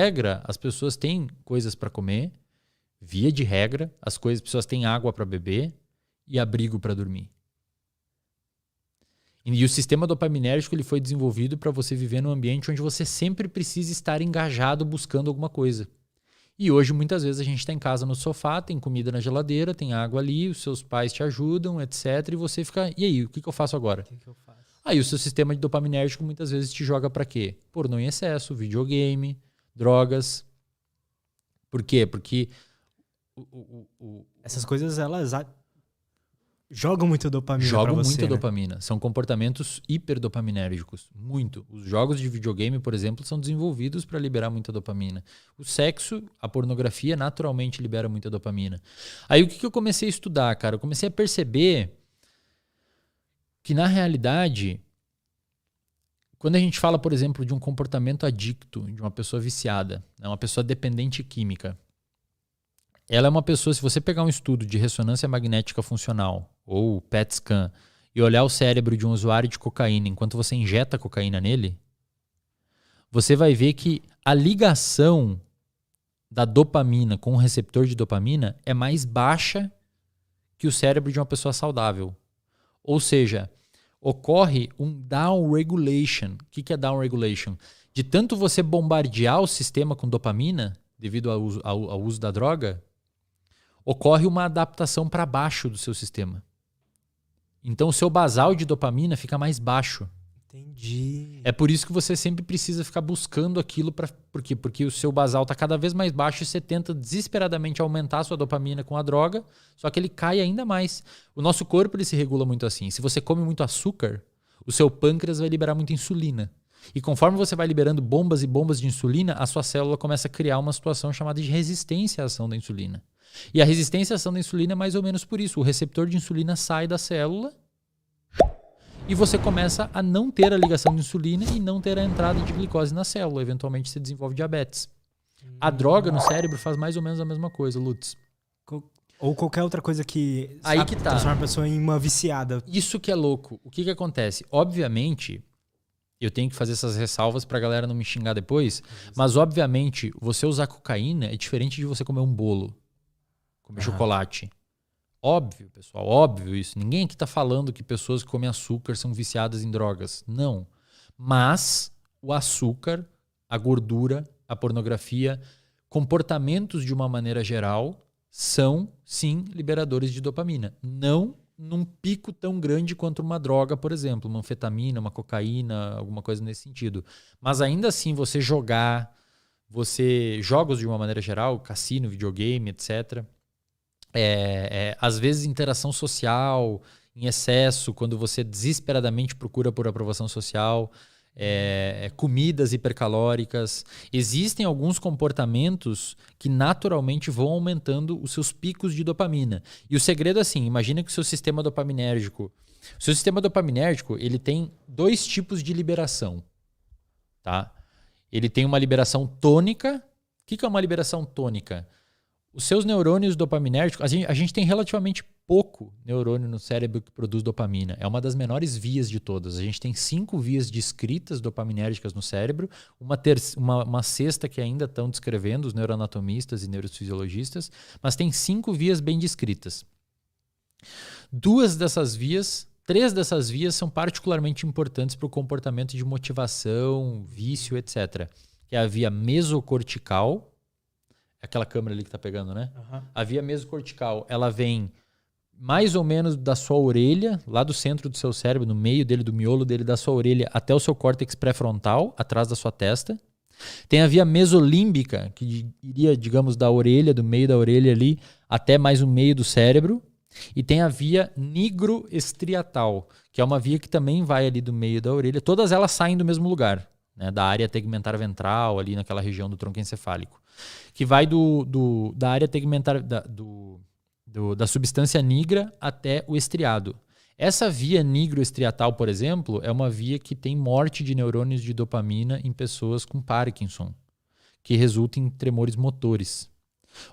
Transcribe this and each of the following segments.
regra, as pessoas têm coisas para comer, via de regra, as pessoas têm água para beber e abrigo para dormir. E o sistema dopaminérgico ele foi desenvolvido para você viver num ambiente onde você sempre precisa estar engajado buscando alguma coisa. E hoje, muitas vezes, a gente está em casa no sofá, tem comida na geladeira, tem água ali, os seus pais te ajudam, etc. E você fica, e aí, o que eu faço agora? O que eu faço? Aí o seu sistema de dopaminérgico muitas vezes te joga para quê? Pornô em excesso, videogame, drogas. Por quê? Porque essas coisas, elas jogam muito dopamina pra jogam você, muita né? dopamina. São comportamentos hiperdopaminérgicos. Muito. Os jogos de videogame, por exemplo, são desenvolvidos para liberar muita dopamina. O sexo, a pornografia, naturalmente libera muita dopamina. Aí o que eu comecei a estudar, cara? Eu comecei a perceber que, na realidade, quando a gente fala, por exemplo, de um comportamento adicto, de uma pessoa viciada, uma pessoa dependente química, ela é uma pessoa, se você pegar um estudo de ressonância magnética funcional ou PET scan e olhar o cérebro de um usuário de cocaína enquanto você injeta cocaína nele, você vai ver que a ligação da dopamina com o receptor de dopamina é mais baixa que o cérebro de uma pessoa saudável. Ou seja, ocorre um downregulation. O que é downregulation? De tanto você bombardear o sistema com dopamina, devido ao uso da droga, ocorre uma adaptação para baixo do seu sistema. Então o seu basal de dopamina fica mais baixo. Entendi. É por isso que você sempre precisa ficar buscando aquilo. Por quê? Porque o seu basal está cada vez mais baixo e você tenta desesperadamente aumentar a sua dopamina com a droga, só que ele cai ainda mais. O nosso corpo ele se regula muito assim. Se você come muito açúcar, o seu pâncreas vai liberar muita insulina. E conforme você vai liberando bombas e bombas de insulina, a sua célula começa a criar uma situação chamada de resistência à ação da insulina. E a resistência à ação da insulina é mais ou menos por isso. O receptor de insulina sai da célula e você começa a não ter a ligação de insulina e não ter a entrada de glicose na célula. Eventualmente você desenvolve diabetes. A droga no cérebro faz mais ou menos a mesma coisa, Lutz. Ou qualquer outra coisa que Aí que tá. transforma a pessoa em uma viciada. Isso que é louco. O que acontece? Obviamente, eu tenho que fazer essas ressalvas pra galera não me xingar depois, mas obviamente você usar cocaína é diferente de você comer um bolo, comer chocolate. Óbvio, pessoal, óbvio isso. Ninguém aqui tá falando que pessoas que comem açúcar são viciadas em drogas. Não. Mas o açúcar, a gordura, a pornografia, comportamentos de uma maneira geral são, sim, liberadores de dopamina. Não num pico tão grande quanto uma droga, por exemplo, uma anfetamina, uma cocaína, alguma coisa nesse sentido. Mas ainda assim, jogos de uma maneira geral, cassino, videogame, etc., às vezes interação social em excesso, quando você desesperadamente procura por aprovação social, comidas hipercalóricas. Existem alguns comportamentos que naturalmente vão aumentando os seus picos de dopamina. E o segredo é assim, imagina que o seu sistema dopaminérgico, ele tem dois tipos de liberação. Tá? Ele tem uma liberação tônica. O que é uma liberação tônica? Os seus neurônios dopaminérgicos, a gente tem relativamente pouco neurônio no cérebro que produz dopamina. É uma das menores vias de todas. A gente tem 5 vias descritas dopaminérgicas no cérebro, uma sexta que ainda estão descrevendo os neuroanatomistas e neurofisiologistas, mas tem 5 vias bem descritas. 3 dessas vias são particularmente importantes para o comportamento de motivação, vício, etc. Que é a via mesocortical, aquela câmera ali que tá pegando, né? A via mesocortical, ela vem mais ou menos da sua orelha, lá do centro do seu cérebro, no meio dele, do miolo dele, da sua orelha, até o seu córtex pré-frontal, atrás da sua testa. Tem a via mesolímbica, que iria, digamos, da orelha, do meio da orelha ali, até mais o meio do cérebro. E tem a via nigroestriatal, que é uma via que também vai ali do meio da orelha. Todas elas saem do mesmo lugar, né? Da área tegmentar ventral, ali naquela região do tronco encefálico. Que vai da área tegmentar, da substância nigra até o estriado. Essa via nigroestriatal, por exemplo, é uma via que tem morte de neurônios de dopamina em pessoas com Parkinson, que resulta em tremores motores.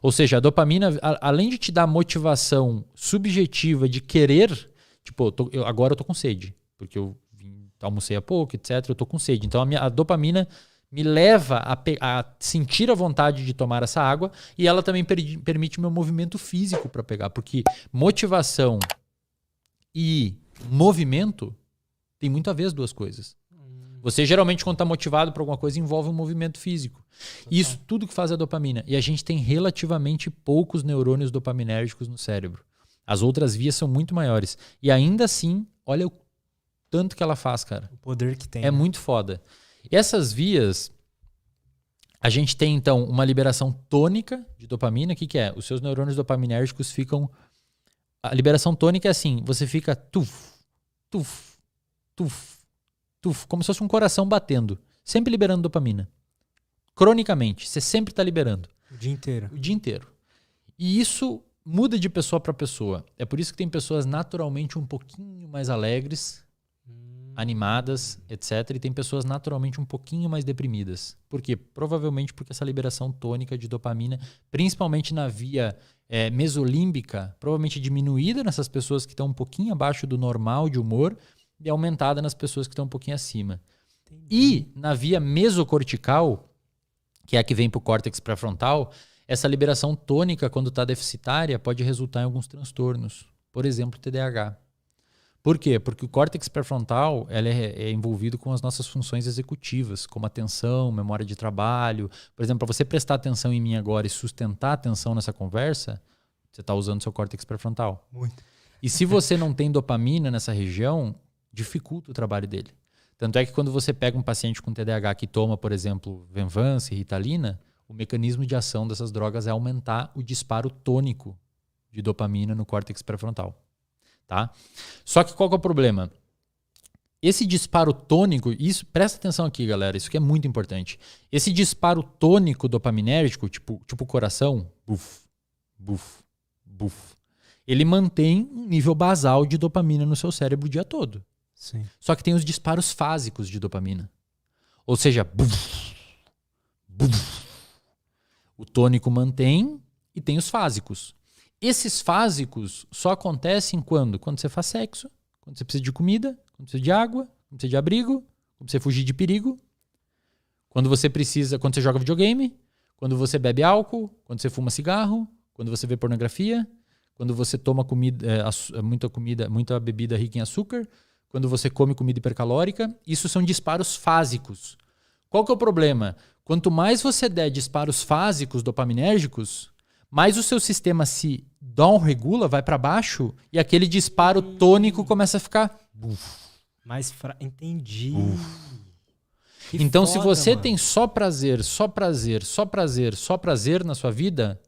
Ou seja, a dopamina, além de te dar motivação subjetiva de querer, tipo, agora eu tô com sede, porque eu almocei há pouco, etc, eu tô com sede. Então a dopamina me leva a sentir a vontade de tomar essa água e ela também permite meu movimento físico para pegar, porque motivação e movimento tem muito a ver as duas coisas. Você geralmente quando está motivado por alguma coisa envolve um movimento físico. E isso tudo que faz a dopamina. E a gente tem relativamente poucos neurônios dopaminérgicos no cérebro. As outras vias são muito maiores. E ainda assim, olha o tanto que ela faz, cara. O poder que tem. É muito foda. Essas vias, a gente tem então uma liberação tônica de dopamina. O que é? Os seus neurônios dopaminérgicos ficam... A liberação tônica é assim, você fica tuf, tuf, tuf, tuf, como se fosse um coração batendo. Sempre liberando dopamina. Cronicamente, você sempre está liberando. O dia inteiro. O dia inteiro. E isso muda de pessoa para pessoa. É por isso que tem pessoas naturalmente um pouquinho mais alegres, animadas, etc. E tem pessoas naturalmente um pouquinho mais deprimidas. Por quê? Provavelmente porque essa liberação tônica de dopamina, principalmente na via mesolímbica, provavelmente diminuída nessas pessoas que estão um pouquinho abaixo do normal de humor e aumentada nas pessoas que estão um pouquinho acima. Entendi. E na via mesocortical, que é a que vem para o córtex pré-frontal, essa liberação tônica, quando está deficitária, pode resultar em alguns transtornos. Por exemplo, TDAH. Por quê? Porque o córtex pré-frontal é envolvido com as nossas funções executivas, como atenção, memória de trabalho. Por exemplo, para você prestar atenção em mim agora e sustentar a atenção nessa conversa, você está usando seu córtex pré-frontal. Muito. E se você não tem dopamina nessa região, dificulta o trabalho dele. Tanto é que quando você pega um paciente com TDAH que toma, por exemplo, Venvanse, Ritalina, o mecanismo de ação dessas drogas é aumentar o disparo tônico de dopamina no córtex pré-frontal. Tá? Só que qual que é o problema? Esse disparo tônico, isso, presta atenção aqui, galera, isso que é muito importante. Esse disparo tônico dopaminérgico, tipo coração, buf, buf, buf, ele mantém um nível basal de dopamina no seu cérebro o dia todo. Sim. Só que tem os disparos fásicos de dopamina. Ou seja, buf, buf. O tônico mantém e tem os fásicos. Esses fásicos só acontecem quando? Quando você faz sexo, quando você precisa de comida, quando precisa de água, quando precisa de abrigo, quando você fugir de perigo, quando você joga videogame, quando você bebe álcool, quando você fuma cigarro, quando você vê pornografia, quando você toma muita bebida rica em açúcar, quando você come comida hipercalórica. Isso são disparos fásicos. Qual que é o problema? Quanto mais você der disparos fásicos dopaminérgicos, mais o seu sistema se downregula, vai para baixo, e aquele disparo tônico começa a ficar... Entendi. Então, foda, se você mano. tem só prazer, só prazer, só prazer, só prazer na sua vida,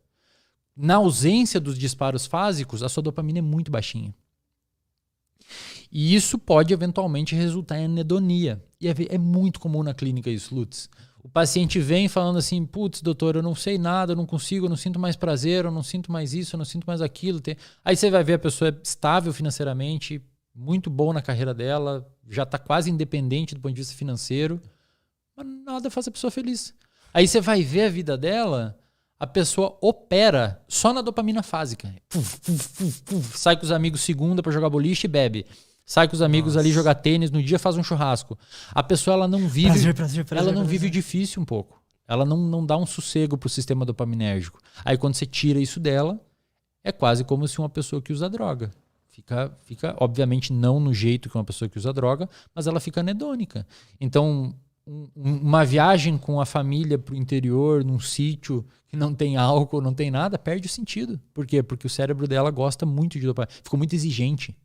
na ausência dos disparos fásicos, a sua dopamina é muito baixinha. E isso pode eventualmente resultar em anedonia. E é muito comum na clínica isso, Lutz. O paciente vem falando assim, putz, doutor, eu não sei nada, eu não consigo, eu não sinto mais prazer, eu não sinto mais isso, eu não sinto mais aquilo. Aí você vai ver a pessoa é estável financeiramente, muito bom na carreira dela, já está quase independente do ponto de vista financeiro, mas nada faz a pessoa feliz. Aí você vai ver a vida dela, a pessoa opera só na dopamina fásica. Sai com os amigos segunda para jogar boliche e bebe. Sai com os amigos ali jogar tênis, no dia faz um churrasco. A pessoa ela não vive, prazer, ela não vive o difícil um pouco. Ela não dá um sossego pro sistema dopaminérgico. Aí quando você tira isso dela, é quase como se uma pessoa que usa droga. Fica, obviamente, não no jeito que uma pessoa que usa droga, mas ela fica anedônica. Então, uma viagem com a família pro interior, num sítio que não tem álcool, não tem nada, perde o sentido. Por quê? Porque o cérebro dela gosta muito de dopamina. Ficou muito exigente.